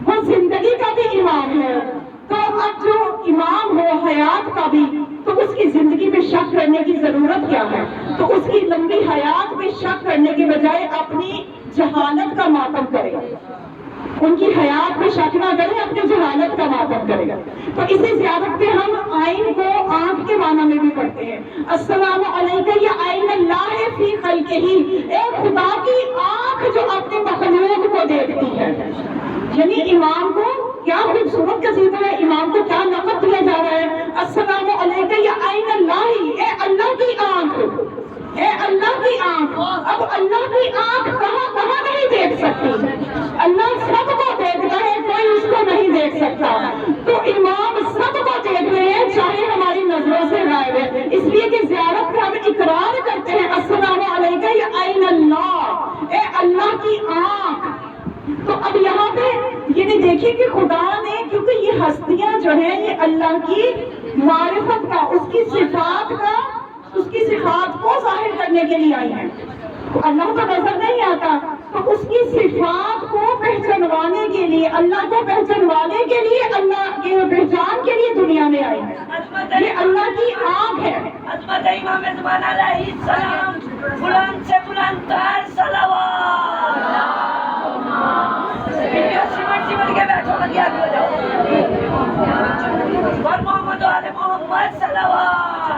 وہ زندگی کا بھی امام ہے. تو اب جو امام ہو حیات کا بھی، تو اس کی زندگی میں شک کرنے کی ضرورت کیا ہے؟ تو اس کی لمبی حیات میں شک کرنے کے بجائے اپنی جہالت کا ماتم کرے گا، ان کی حیات میں شک نہ کرے، اپنی جہالت کا ماتم کرے گا. تو اسی زیادت پہ ہم عین کو آنکھ کے معنی میں بھی پڑھتے ہیں. السلام علیکم یا عین اللہ فی خلقہ، اے خدا کی آنکھ جو اپنے مخلوق کو دیکھتی ہے. یعنی امام کو کیا خوبصورت قصیدہ ہے، امام کو کیا نعمت دیا جا رہا ہے. السلام علیکم یا عین اللہ، اے اللہ کی آنکھ، اے اللہ کی آنکھ. اب اللہ کی آنکھ کہاں کہاں نہیں دیکھ سکتی؟ اللہ سب کو دیکھتا ہے، کوئی اس کو نہیں دیکھ سکتا. تو امام سب کو دیکھ رہے ہیں، چاہے ہماری نظروں سے غائب ہے. اس لیے کہ زیارت پہ ہم اقرار کرتے ہیں السلام علیکم یا عین اللہ، اے اللہ کی آنکھ. تو اب یہاں پہ یہ نہیں دیکھیں کہ خدا نے، کیونکہ یہ ہستیاں جو ہیں یہ اللہ کی معرفت کا، اس کی صفات کو ظاہر کرنے کے لیے آئی ہیں. اللہ تو نظر نہیں آتا، تو اس کی صفات کو پہچانوانے کے لیے، اللہ کو پہچانوانے کے لیے، اللہ کے پہچان کے لیے دنیا میں آئی ہے. یہ اللہ کی آنکھ ہے. عظمت امام زمان علیہ السلام، بلند سے بلند تر صلوات. سمٹ کے بیٹھو، لگیا ہو جاؤ. اور محمد و آل محمد صلوات.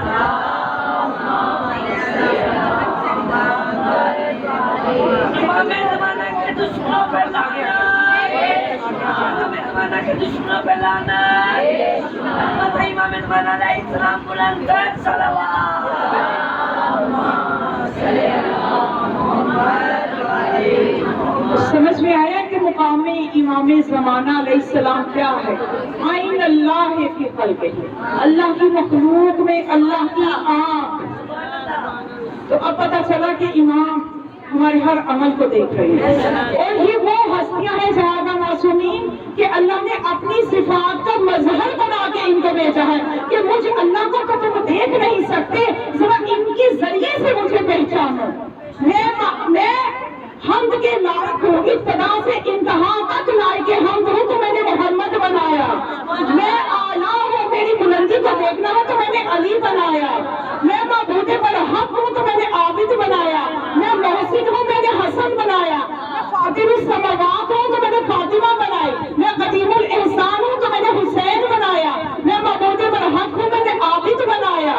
امام زمانہ کے دشمنوں پہ لعنت، امام زمانہ کے دشمنوں پہ لعنت. امام زمانہ علیہ السلام بلند تر صلوات. سمجھ میں آیا کہ مقام امام زمانہ علیہ السلام کیا ہے؟ عین اللہ فی خلقہ، اللہ کی مخلوق میں اللہ کی آنکھ. تو اب پتہ چلا کہ امام ہمارے ہر عمل کو دیکھ رہے ہیں. اور یہ وہ ہستیاں ہیں صحابہ معصومین کہ اللہ نے اپنی صفات کا مظہر بنا کے ان کو بھیجا ہے کہ مجھے اللہ کو تو تم دیکھ نہیں سکتے، ذرا ان کے ذریعے سے مجھے پہچانو. میں حمد کے لائق ہوں، ابتدا سے انتہا تک لائق حمد ہوں تو میں نے محمد بنایا. میں اعلیٰ ہوں، میری بلندی کو دیکھنا ہے تو میں نے علی بنایا. میں معبود پر حق ہوں تو میں نے عابد بنایا. میں محسن ہوں، میں نے حسن بنایا. میں فاطر السماوات ہوں تو میں نے فاطمہ بنائی. میں قدیم الاحسان ہوں تو میں نے حسین بنایا. میں معبود پر حق ہوں، میں نے عابد بنایا.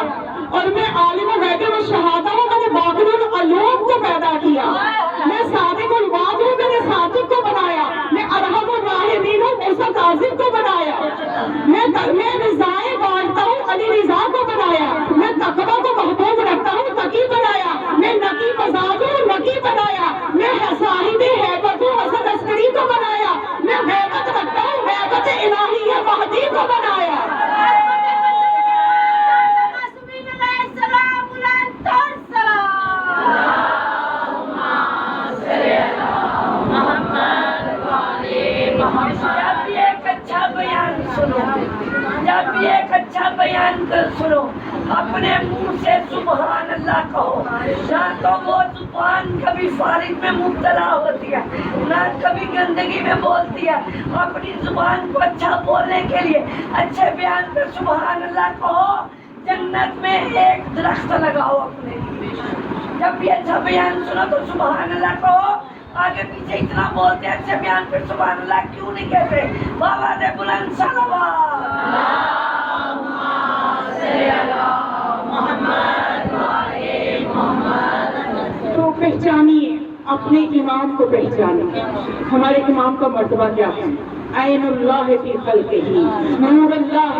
اور میں عالم غیب و شہادہ ہوں، میں نے باقر العلوم کو پیدا کیا. میں صادق الوعد ہوں، میں نے صادق کو بنایا. میں ارحم الراحمین ہوں، موسیٰ کاظم کو بنایا. میں رضائے بانٹتا ہوں، علی رضا کو بنایا. میں تقویٰ کو محبوب رکھتا ہوں، تقی بنایا. میں نقی مزاج ہوں، نقی بنایا. میں صاحب ہیبت ہوں، حسن عسکری کو بنایا. میں غیبت رکھتا ہوں، غیبت الہیہ مہدی کو بنایا. جب بھی ایک اچھا بیان سنو، اپنے منہ سے سبحان اللہ کہو. نہ تو وہ زبان کبھی فارغ میں مبتلا ہوتی ہے، نہ کبھی گندگی میں بولتی ہے. اپنی زبان کو اچھا بولنے کے لیے اچھے بیان پہ سبحان اللہ کہو. جنت میں ایک درخت لگاؤ اپنے لیے. جب بھی اچھا بیان سنو تو سبحان اللہ کہو. آگے پیچھے اتنا بولتے ہیں اچھے بیان پہ سبحان اللہ کیوں نہیں کہتے؟ بابا دے بلند صلوات. تو پہچانیے اپنے امام کو، پہچانیے ہمارے امام کا مرتبہ کیا ہے. عین اللہ فی خلقہ، نور اللہ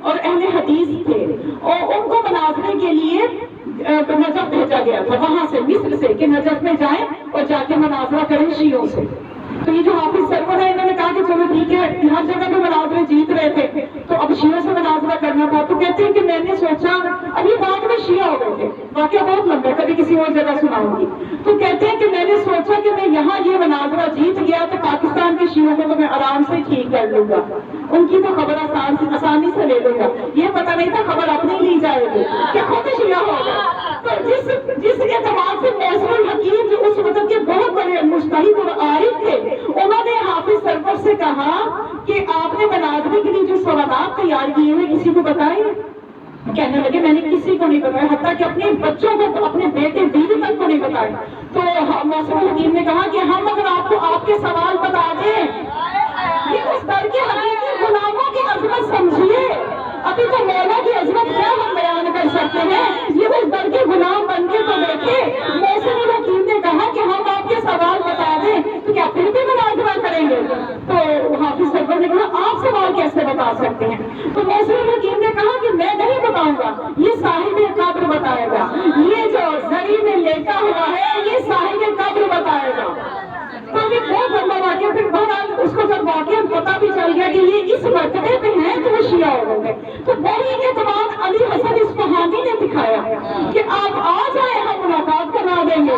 اور اہل حدیث تھے، اور ان کو مناظرے کے لیے نجف بھیجا گیا تھا وہاں سے، مصر سے، کہ نجف میں جائیں اور جا کے مناظرہ کریں شیعوں سے۔ تو یہ جو حافظ سرور ہے، انہوں نے کہا کہ چلو ٹھیک ہے، ہر جگہ پہ مناظرے جیت رہے تھے تو اب شیعوں سے مناظرہ کرنا تھا۔ تو کہتے ہیں کہ میں نے سوچا، ابھی بعد میں شیعہ ہو گئے تھے، واقعہ بہت لمبا ہے، کبھی کسی اور جگہ سناؤں گی۔ تو کہتے ہیں کہ میں نے سوچا کہ میں یہاں یہ مناظرہ جیت گیا تو پاکستان کے شیعوں کو تو میں آرام سے ٹھیک کر لوں گا، ان کی تو خبر آسانی سے لے لوں گا۔ یہ پتہ نہیں تھا خبر اپنی لی جائے گی کہ خود شیعہ ہوگا۔ تو جس اعتماد سے محسن الحکیم جو اس وقت کے بہت بڑے مجتہد اور عارف تھے، انہوں نے حافظ سرور سے کہا کہ آپ نے مناظرے کے لیے جو سوالات تیار کیے ہوئے کسی کو بتائے؟ کہنے لگے میں نے کسی کو نہیں بتایا، حتیٰ کہ اپنے بچوں کو، اپنے بیٹے بیوی تک کو نہیں بتائے۔ تو محسن الحکیم نے کہا کہ ہم اگر آپ کو آپ کے سوال بتا دیں، یہ اس در کے حقیقی غلاموں کی عظمت سمجھیے، ابھی تو مولا کی عظمت کیا ہم بیان کر سکتے ہیں، یہ اس در کے غلام بن کے تو دیکھے۔ محسن الحکیم نے کہا کہ ہم آپ کے سوال بتا دیں تو کیا پھر بھی مناظرہ کریں گے؟ تو حافظ سرور نے کہا آپ سوال کیسے بتا سکتے ہیں؟ تو محسن الحکیم نے کہا کہ میں نہیں بتاؤں گا، یہ صاحب قبر بتائے گا، یہ جو زری میں لیٹا ہوا ہے یہ صاحب قبر بتائے گا۔ تو یہ بہت لمبا واقعہ، پھر بہرحال اس کو جب واقعہ پتہ بھی چل گیا کہ یہ اس مرتبے پہ ہیں تو وہ شیعہ ہو گئے۔ تو بڑی اعتماد علی حسن اصفہانی نے دکھایا کہ آپ آ جائیں، ہم ملاقات کروا دیں گے،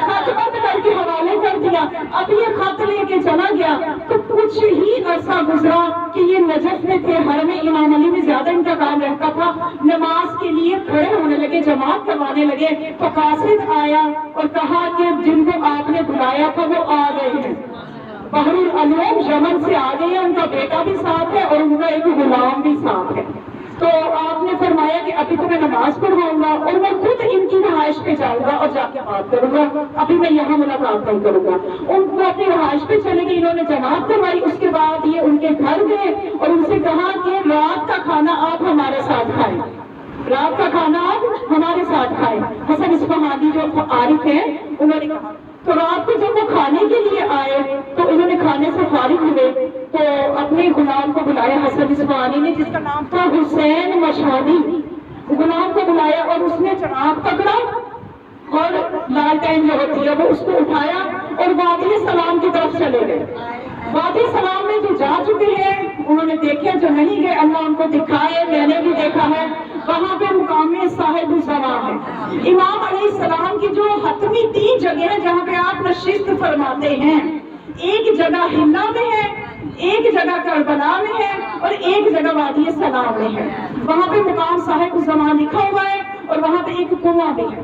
خط بند کر کے حوالے کر دیا۔ اب یہ خط لے کے چلا گیا تو کچھ ہی عرصہ گزرا کہ یہ نجف میں تھے، حرم امام علی میں زیادہ ان کا کام رہتا تھا، نماز کے لیے کھڑے ہونے لگے، جماعت کروانے لگے۔ تو قاصد آیا اور کہا کہ جن کو آپ نے بلایا تھا وہ آ گئے ہیں، بحر العلوم یمن سے آ گئے ہیں، ان کا بیٹا بھی ساتھ ہے اور ان کا ایک غلام بھی ساتھ ہے۔ تو آپ نے فرمایا کہ ابھی تو میں نماز پڑھاؤں گا اور میں خود ان کی رہائش پہ جاؤں گا اور جا کے بات کروں گا، ابھی میں یہاں ملاقات نہیں کروں گا۔ ان کو اپنی رہائش پہ چلے گئے، انہوں نے جماعت کروائی، اس کے بعد یہ ان کے گھر گئے اور ان سے کہا کہ رات کا کھانا آپ ہمارے ساتھ کھائیں، رات کا کھانا آپ ہمارے ساتھ کھائیں۔ حسن اصفہانی جو عارف ہیں انہوں نے کہا، تو رات کو جب وہ کھانے کے لیے آئے تو انہوں نے کھانے سے فارغ ہوئے تو اپنے غلام کو بلایا، حسن اصفہانی نے، جس کا نام تھا حسین مشہدی، غلام کو بلایا اور اس نے چراغ پکڑا اور لالٹین جو ہوتی ہے وہ اس کو اٹھایا اور وادی سلام کی طرف چلے گئے۔ وادی سلام میں جو جا چکے ہیں انہوں نے دیکھے، جو نہیں گئے اللہ ان کو دکھائے، میں نے بھی دیکھا ہے، وہاں پہ مقام صاحب الزمان ہے۔ امام علیہ السلام کی جو حتمی 3 جگہ ہیں جہاں پہ آپ نشست فرماتے ہیں، ایک جگہ ہندا میں ہے، ایک جگہ کربلا میں ہے اور ایک جگہ وادی سلام میں ہے۔ وہاں پہ مقام صاحب الزمان لکھا ہوا ہے اور وہاں پہ ایک کنواں بھی ہے۔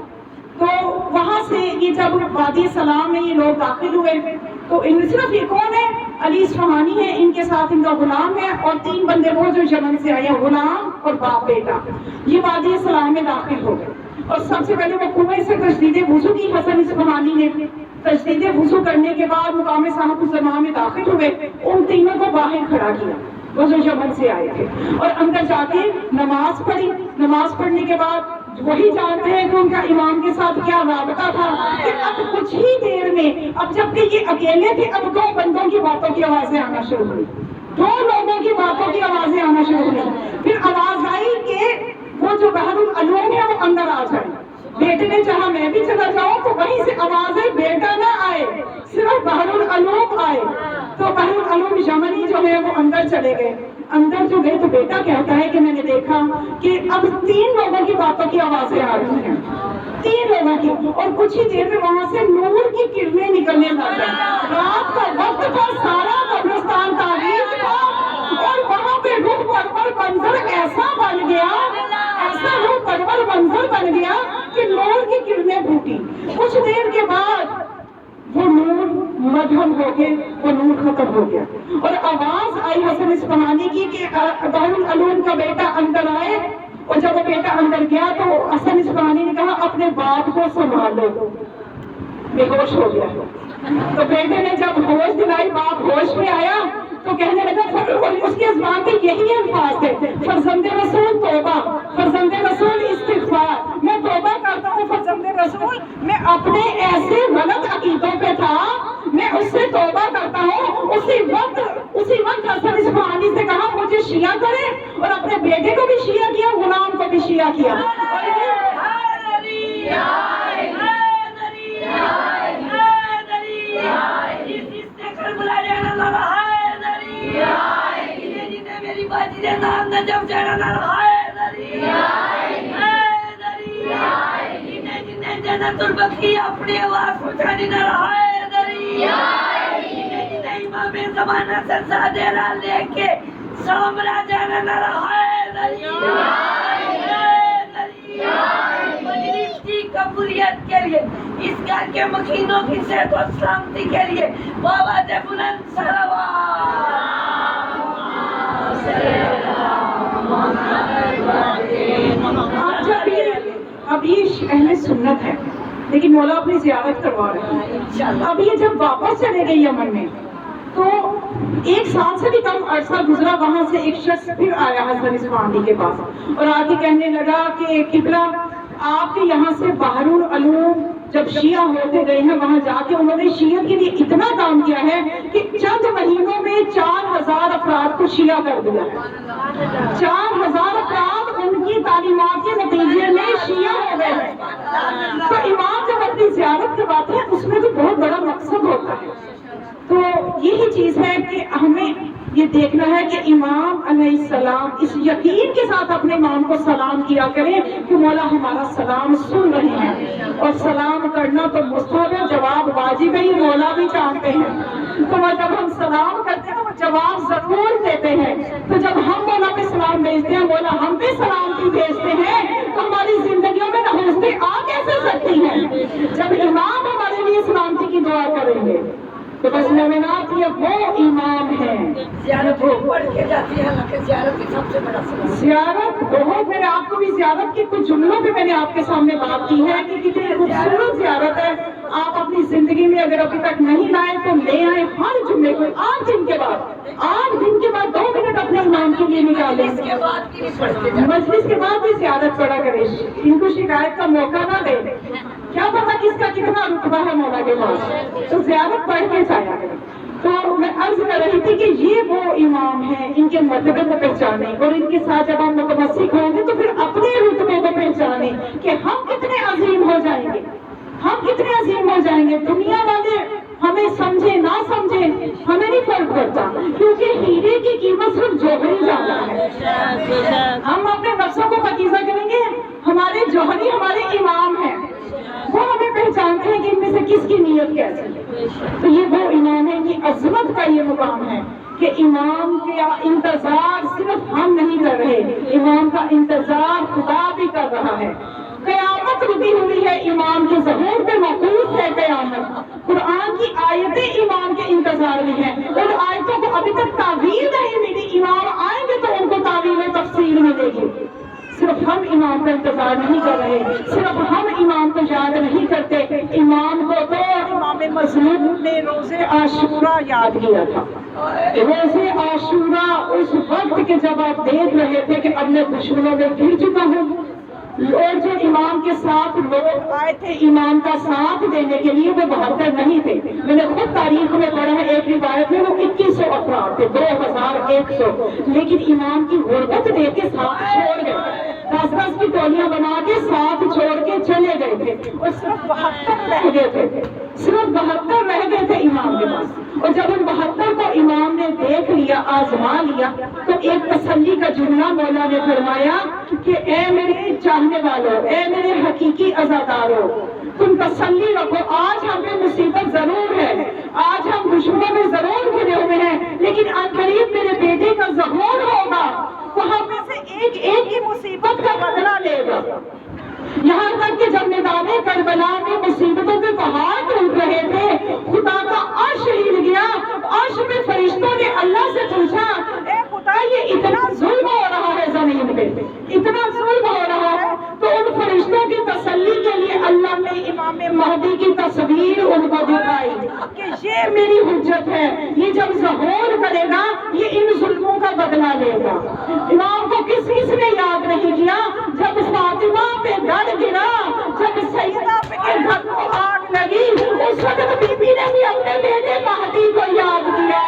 تو وہاں سے یہ جب وادی سلام میں یہ لوگ داخل ہوئے تو ان صرف یہ کون ہے؟ علی اصفہانی ہے، ان کے ساتھ ان کا غلام ہے اور 3 بندے وہ جو یمن سے آئے ہیں، غلام اور باپ بیٹا، یہ وادی سلام میں داخل ہو گئے۔ اور سب سے پہلے وہ کنویں سے تجدید وضو کی حسن اصفہانی نے، تجدید وضو کرنے کے بعد مقام صاحب الزمان میں داخل ہوئے، ان تینوں کو باہر کھڑا کیا وہ جو یمن سے آئے تھے اور اندر جا کے نماز پڑھی۔ نماز پڑھنے کے بعد وہی جانتے ہیں کہ ان کا امام کے ساتھ کیا رابطہ تھا کہ اب کچھ ہی دیر میں، اب جبکہ یہ اکیلے تھے، اب 2 بندوں کی باتوں کی آوازیں آنا شروع ہوئی، 2 لوگوں کی باتوں کی آوازیں آنا شروع ہوئی۔ پھر آواز آئی کہ وہ جو بحر العلوم ہے وہ اندر آ جائے۔ بیٹے نے چاہا میں بھی چلا جاؤں تو وہیں سے آواز ہے بیٹا نہ آئے، صرف بحر العلوم آئے۔ تو بحر العلوم یمنی جو ہے وہ اندر چلے گئے۔ اندر جو گئے تو بیٹا کہتا ہے کہ میں نے دیکھا کہ اب 3 لوگوں کی باتوں کی آوازیں آ رہی ہیں، 3 لوگوں کی، اور کچھ ہی دیر میں وہاں سے نور کی کرنیں نکلنے لگ گئی۔ رات کا وقت تھا، سارا قبرستان تاریخ تھا اور وہاں پہ روح پرور منظر ایسا بن گیا، ایسا روح پرور منظر بن گیا کہ نور کی کرنیں پھوٹی۔ کچھ دیر کے بعد وہ نور مدھم ہو کے وہ نور ختم ہو گیا اور آواز آئی حسن اصفہانی کی کہ بحر العلوم کا بیٹا اندر آئے۔ اور جب وہ بیٹا اندر گیا تو حسن اصفہانی نے کہا اپنے باپ کو سنبھالو، بے ہوش ہو گیا۔ تو بیٹے نے جب ہوش دلائی، باپ ہوش میں آیا تو کہنے لگا، اس کے زبان پہ یہی الفاظ تھے، فرزند رسول توبہ، فرزند رسول استغفار، میں توبہ کرتا ہوں فرزند رسول، میں اپنے ایسے غلط عقیدوں پہ تھا، میں اس سے توبہ کرتا ہوں، اسی وقت حسن اصفہانی سے کہا مجھے شیعہ کرے، اور اپنے بیٹے کو بھی شیعہ کیا، غلام کو بھی شیعہ کیا. اپنی آواز پہنچانی نہ امام زمانہ سے سادرہ لے کے سامرا جانا نہ مجلس کی قبولیت کے لیے، اس گھر کے مکینوں کی صحت و سلامتی کے لیے بابا دے بلند اب یہ اہل سنت ہے، لیکن مولا اپنی زیارت کروا رہے ہیں. اب یہ جب واپس چلے گئے یمن میں تو 1 سال سے بھی کم عرصہ گزرا، وہاں سے ایک شخص پھر آیا حسن اصفہانی کے پاس اور آ کے کہنے لگا کہ قبلہ آپ کے یہاں سے بحر العلوم جب شیعہ ہوتے گئے ہیں، وہاں جا کے انہوں نے شیعہ کے لیے اتنا کام کیا ہے کہ چند مہینوں میں 4000 افراد کو شیعہ کر دیا. 4000 افراد ان کی تعلیمات کے نتیجے میں شیعہ ہو گئے ہیں. تو امام جب اپنی زیارت کرواتے ہیں اس میں تو بہت بڑا مقصد ہوتا ہے. تو یہی چیز ہے کہ ہمیں یہ دیکھنا ہے کہ امام علیہ السلام اس یقین کے ساتھ اپنے امام کو سلام کیا کریں کہ مولا ہمارا سلام سن رہے ہیں، اور سلام کرنا تو مستحب ہے، جواب واجب ہے، یہ مولا بھی جانتے ہیں. تو وہ جب ہم سلام کرتے ہیں وہ جواب ضرور دیتے ہیں. تو جب ہم مولا پہ سلام بھیجتے ہیں، مولا ہم پہ سلامتی بھیجتے ہیں، تو ہماری زندگیوں میں نحوستیں آ کیسے سکتی ہیں؟ جب امام ہمارے لیے سلامتی کی دعا کریں گے تو بس مومنات یہ وہ امام ہیں. زیارت پڑھ کے جاتی ہے، لیکن زیارت کی سب سے بڑا سبب زیارت بہت، میں نے آپ کو بھی زیارت کے کچھ جملوں پہ میں نے آپ کے سامنے بات کی ہے کہ کتنی خوبصورت زیارت ہے. آپ اپنی زندگی میں اگر ابھی تک نہیں لائے تو لے آئیں. ہر جمعے کو 8 دن کے بعد 2 منٹ اپنے امام کے لیے نکالیں. اس کے بعد کی نہیں پڑھتے جاتے. مجلس کے بعد بھی زیارت پڑا کرے، ان کو شکایت کا موقع نہ دے. کیا پتا کس کا کتنا رتبہ ہے مولا کے پاس، تو زیارت پڑھ کے جایا کرے. تو میں عرض کر رہی تھی کہ یہ وہ امام ہیں، ان کے مرتبے کو پہچانے، اور ان کے ساتھ جب ہم متمسک ہوں گے تو پھر اپنے رتبے کو پہچانے کہ ہم کتنے عظیم ہو جائیں گے. ہم کتنے عظیم ہو جائیں گے. دنیا والے ہمیں سمجھے نہ سمجھے ہمیں نہیں فرق پڑتا، کیونکہ ہیرے کی قیمت صرف جوہری جاتا ہے. ہم اپنے نفسوں کو پاکیزہ کریں گے، ہمارے جوہری ہمارے امام ہیں، وہ ہمیں پہچانتے ہیں کہ ان میں سے کس کی نیت کیسی ہے. تو یہ وہ امام ہے، یہ عظمت کا یہ مقام ہے کہ امام کا انتظار صرف ہم نہیں کر رہے، امام کا انتظار خدا بھی کر رہا ہے. قیامت رکی ہوئی ہے، امام کے ظہور پہ موقوف ہے قیامت. قرآن کی آیتیں امام کے انتظار میں ہیں، ان آیتوں کو ابھی تک تعویل نہیں ملی. امام آئیں گے تو ان کو تعویل تفسیر ملے گی. صرف ہم امام کا انتظار نہیں کر رہے، صرف ہم امام کو یاد نہیں کرتے. امام کو تو امام مظلوم نے روز عاشورہ یاد کیا تھا. روز عاشورہ اس وقت کے جب آپ دیکھ رہے تھے کہ اب میں دشمنوں میں گر چکا ہوں، اور جو امام کے ساتھ لوگ آئے تھے امام کا ساتھ دینے کے لیے وہ 72 نہیں تھے. میں نے خود تاریخ میں پڑھا ہے، ایک روایت میں وہ 2100 افراد تھے، 2100. لیکن امام کی غربت دیکھ کے ساتھ چھوڑ گئے، 10 کی ٹولیاں بنا کے ساتھ چھوڑ کے چلے گئے تھے، اور صرف 72 رہ گئے تھے. صرف 72 رہ گئے تھے امام کے پاس. اور جب ان 72 کو امام نے دیکھ لیا، آزما لیا، تو ایک تسلی کا جملہ مولا نے فرمایا کہ اے میرے چاہنے والوں، اے میرے حقیقی عزاداروں، تم تسلی رکھو. آج ہم پہ مصیبت ضرور ہے، آج ہم دشمنوں میں ضرور گھرے ہوئے ہیں، لیکن عنقریب میرے بیٹے کا ظہور ہوگا، وہ ہم میں سے ایک کی مصیبت کا بدلہ لے گا. یہاں تک کہ جب میدان کربلا میں مصیبتوں کے پہاڑ ٹوٹ رہے تھے، خدا کا عرش ہل گیا. عرش میں فرشتوں نے اللہ سے پوچھا، اے خدا یہ اتنا ظلم ہو رہا ہے زمین پہ، اتنا ظلم ہو رہا ہے. تو ان فرشتوں کی تسلی کے لیے اللہ نے امام مہدی کی تصویر ان کو دکھائی کہ یہ میری حجت ہے، یہ جب ظہور کرے گا یہ ان ظلموں کا بدلہ لے گا. امام کو کس نے یاد نہیں کیا؟ جب فاطمہ پہ گھر گرا، جب سیدہ پہ گھر کو آگ لگی، اس وقت بی بی نے بھی اپنے بیٹے مہدی کو یاد کیا.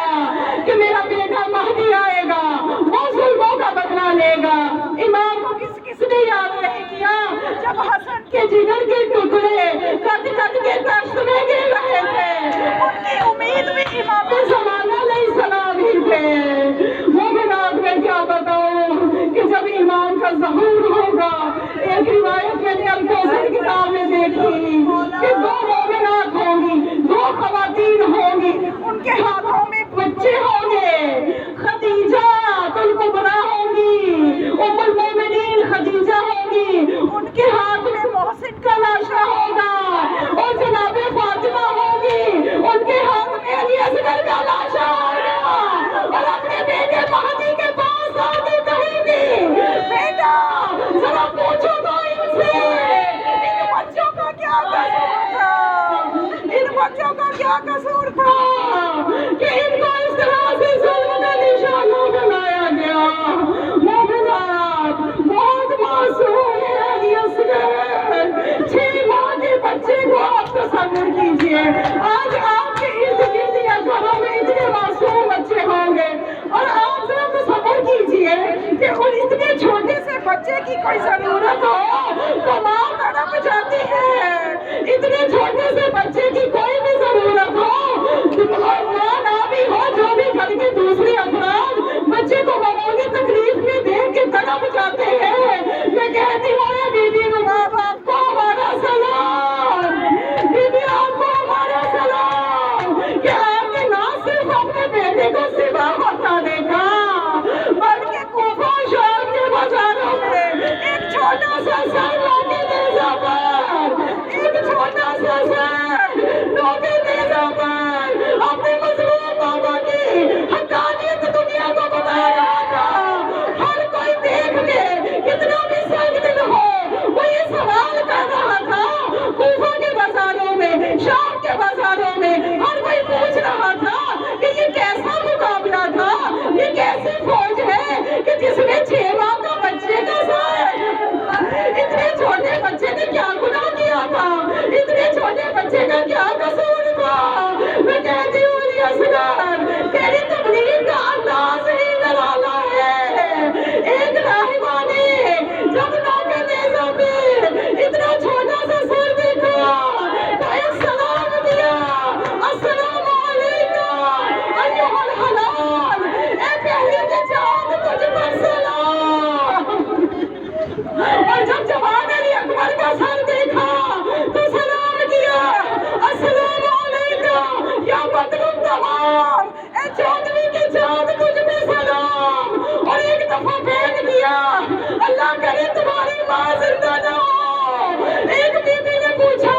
ماں زندہ نہ ہو۔ ایک بیوی نے پوچھا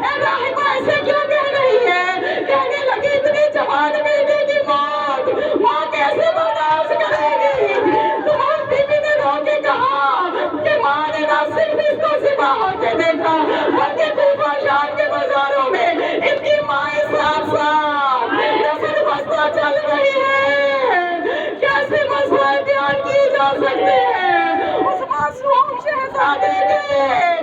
اے راہبہ ایسے کیوں کہہ رہی ہے؟ کہنے لگی اتنی جوان بیٹے کی موت ماں کیسے برداشت کرے گی؟ تو اس بیوی نے رو کے کہا کہ ماں نے نہ صرف اس کو ذبح ہوتے دیکھا بلکہ کوفہ شام کے بازاروں میں ان کی مائیں ساتھ ساتھ نظر بستہ چل رہی ہے۔ کیسے مسائل بیان کیے جا سکتے ہیں اس معصوم شہزادے کے؟